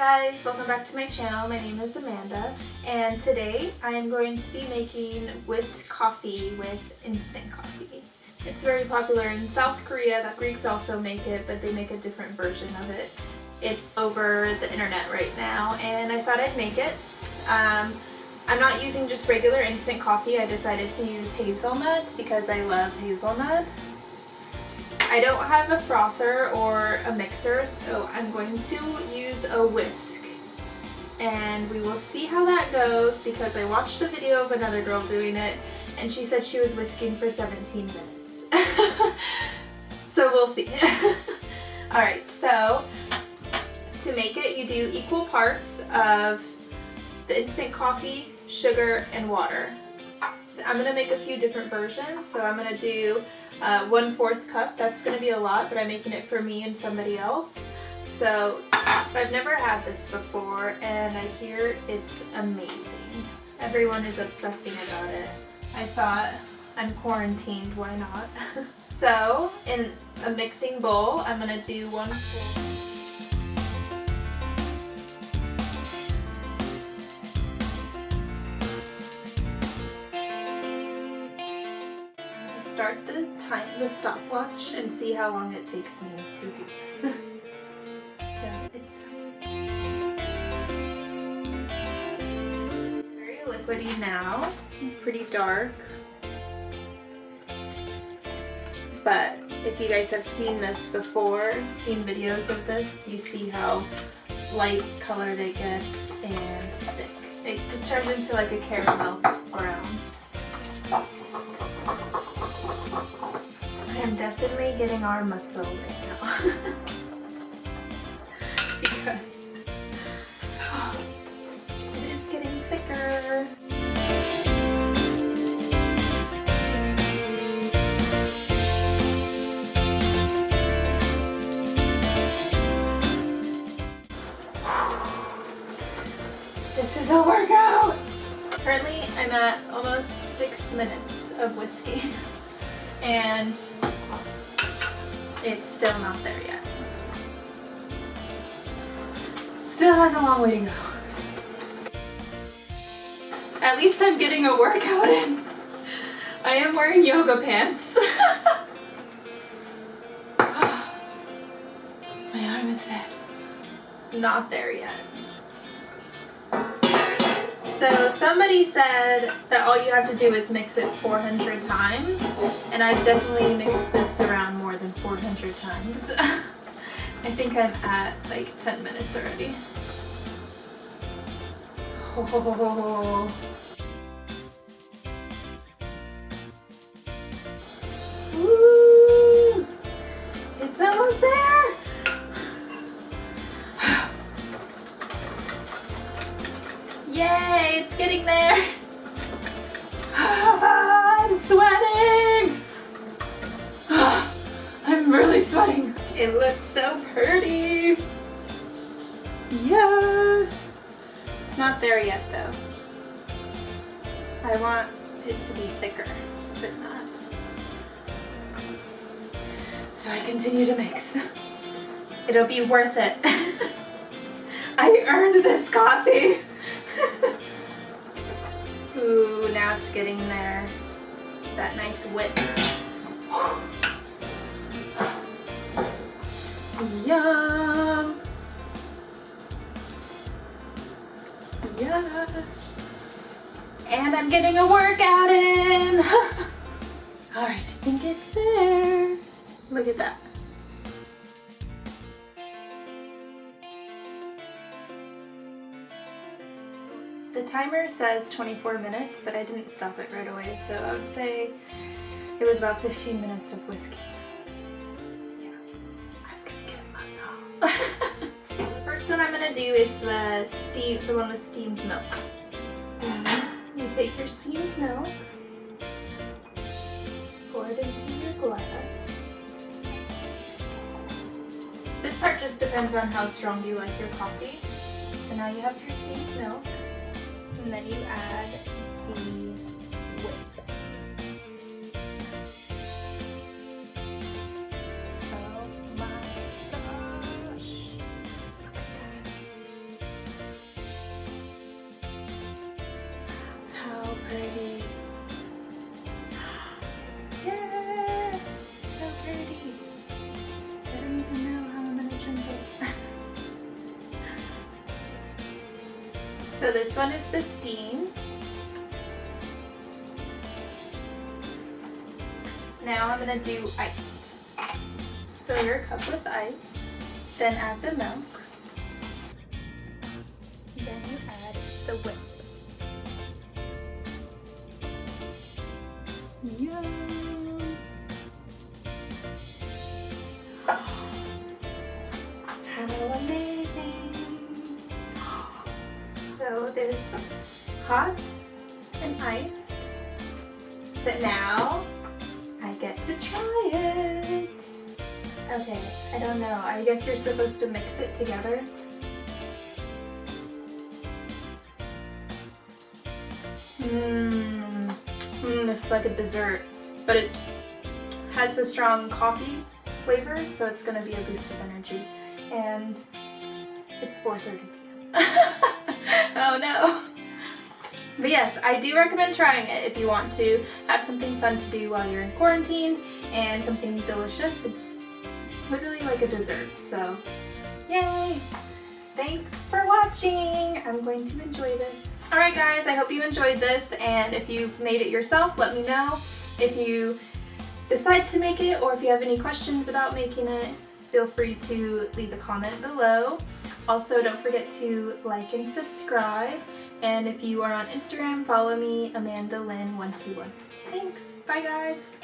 guys, welcome back to my channel. My name is Amanda, and today I am going to be making whipped coffee with instant coffee. It's very popular in South Korea. The Greeks also make it, but they make a different version of it. It's over the internet right now, and I thought I'd make it. I'm not using just regular instant coffee. I decided to use hazelnut because I love hazelnut. I don't have a frother or a mixer, so I'm going to use a whisk. And we will see how that goes because I watched a video of another girl doing it and she said she was whisking for 17 minutes. So we'll see. Alright, so to make it you do equal parts of the instant coffee, sugar, and water. So I'm going to make a few different versions, so I'm going to do 1/4 cup. That's going to be a lot, but I'm making it for me and somebody else. So I've never had this before and I hear it's amazing. Everyone is obsessing about it. I thought, I'm quarantined, why not? So in a mixing bowl, I'm going to do 1/4. Start the stopwatch and see how long it takes me to do this. So it's very liquidy now, pretty dark. But if you guys have seen this before, seen videos of this, you see how light colored it gets and thick. It turns into like a caramel brown. I'm definitely getting our muscle right now. Because it is getting thicker. This is a workout! Currently I'm at almost 6 minutes of whisking. And it's still not there yet. Still has a long way to go. At least I'm getting a workout in. I am wearing yoga pants. My arm is dead. Not there yet. So somebody said that all you have to do is mix it 400 times, and I've definitely mixed this around more than 400 times. I think I'm at like 10 minutes already. Oh. Woo! It's almost there! Yay, it's getting there! I'm sweating! I'm really sweating. It looks so pretty. Yes! It's not there yet though. I want it to be thicker than that. So I continue to mix. It'll be worth it. I earned this coffee. Ooh, now it's getting there. That nice whip. Yum! Yes! And I'm getting a workout in! Alright, I think it's there. Look at that. The timer says 24 minutes, but I didn't stop it right away, so I would say it was about 15 minutes of whisking. Yeah, I'm gonna get muscle. The first one I'm gonna do is the one with steamed milk. You take your steamed milk, pour it into your glass. This part just depends on how strong you like your coffee. So now you have your steamed milk. And then you add the whip. Oh my gosh. Look at that. So this one is the steamed. Now I'm gonna do iced. Fill your cup with ice, then add the milk. Then you add the whip. Yum! How amazing! So there's some hot and iced, but now I get to try it. Okay, I don't know. I guess you're supposed to mix it together. It's like a dessert, but it has the strong coffee flavor, so it's gonna be a boost of energy. And it's 4:30 p.m. Oh no! But yes, I do recommend trying it if you want to have something fun to do while you're in quarantine and something delicious. It's literally like a dessert, so yay! Thanks for watching! I'm going to enjoy this. Alright guys, I hope you enjoyed this, and if you've made it yourself, let me know. If you decide to make it, or if you have any questions about making it, feel free to leave a comment below. Also, don't forget to like and subscribe, and if you are on Instagram, follow me, AmandaLynn121. Thanks! Bye guys!